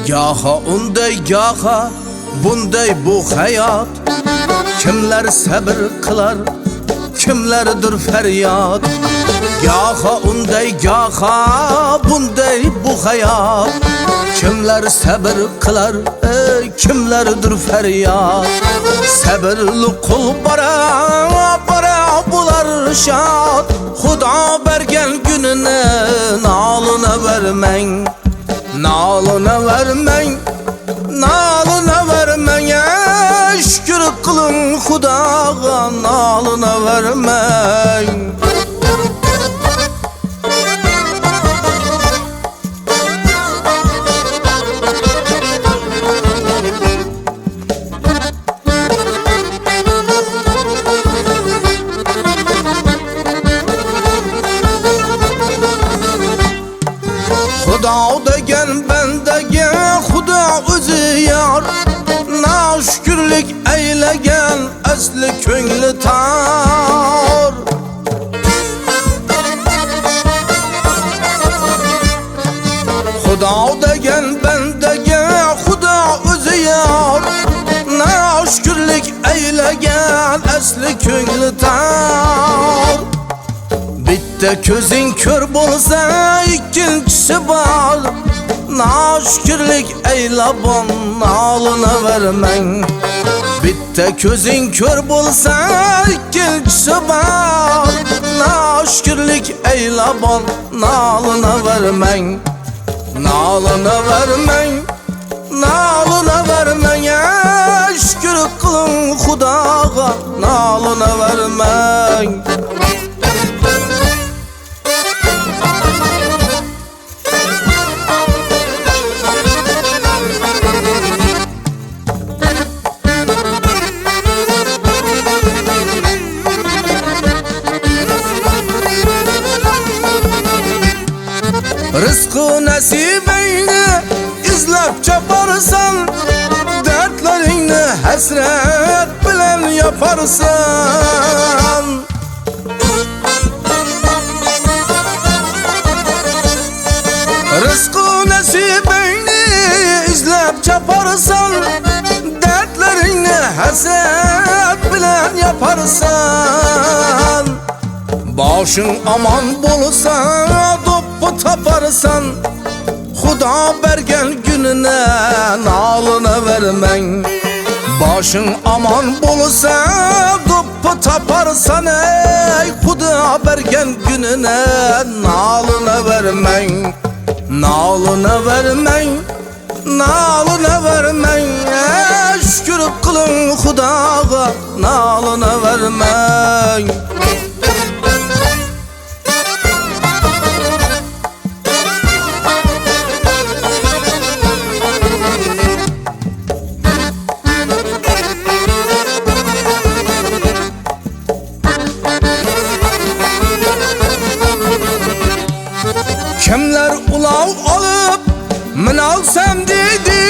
Gaha unday gaha bunday bu hayot. Kimlar sabr qilar, kimlardir feryod. Gaha unday gaha bunday bu hayot. Kimlar sabr qilar, kimlardir feryod. Sabrli qul bara bara bular shod. Xudo bergan günini noluna vermang. Nalına vermeng, nalına vermeng, şükür kılın Xudoga, nalına vermeng. Xudo degan bandaga Xudo o'zi yor. Noshukirlik aylagan asli ko'ngli tor. Xudo degan bandaga Xudo o'zi yor. Noshukirlik aylagan asli ko'ngli tor. Bitta ko'zing ko'r bo'lsa ikkinchisi bor. Noshukirlik aylabon noluna vermang. Bitta ko'zing ko'r bo'lsa ikkinchisi bor. Noshukirlik aylabon noluna vermang. Noluna vermang, noluna vermang, shukr qiling Xudoga, noluna vermang. Rizqi nasibingni izlab choparsan, dardlaringni hasrat bilan yoparsan. Rizqi nasibingni izlab choparsan, dardlaringni hasrat bilan yoparsan. Boshing omon bo'lsa taparsan, Xudo bergan günine noluna vermang. Boshing omon bo'lsa do'ppi taparsan, ey Xudo bergan günine noluna vermang. Noluna vermang, noluna vermang, shukr qiling Xudoga, noluna vermang. Kimlar ulov olib minolsam dedi,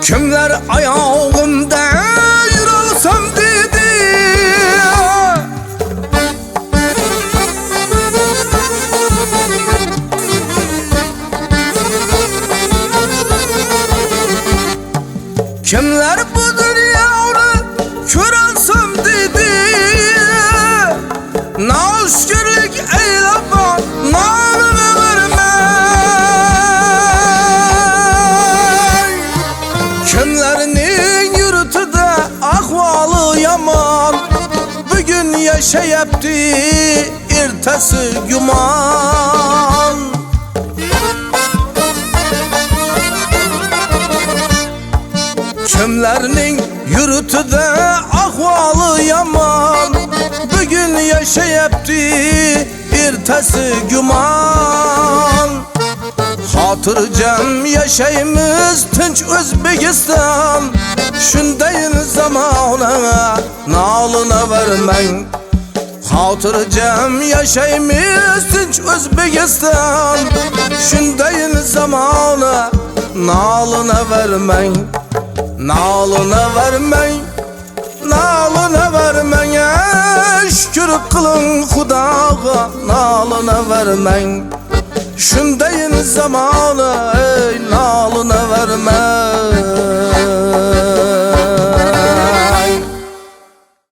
kimlar oyog'imda yurolsam dedi. Kimlar bu dunyoni ko'rolsam dedi. Noshukirlik aylabon noluna vermang. Kimlarning yurtida ahvoli yomon, bugun yashayapti, ertasi gumon. Kimlarning yurtida ahvoli yomon, bugun yashayapti, ertasi gumon. Xotirjam yashaymiz tinch O'zbekiston, shundayin zamona noluna vermang. Xotirjam yashaymiz tinch O'zbekiston, shundayin zamona noluna vermang. Noluna vermang, noluna vermang, şükür kılın Xudağa, nalına vermen. Şundayin zamanı ey nalına vermen.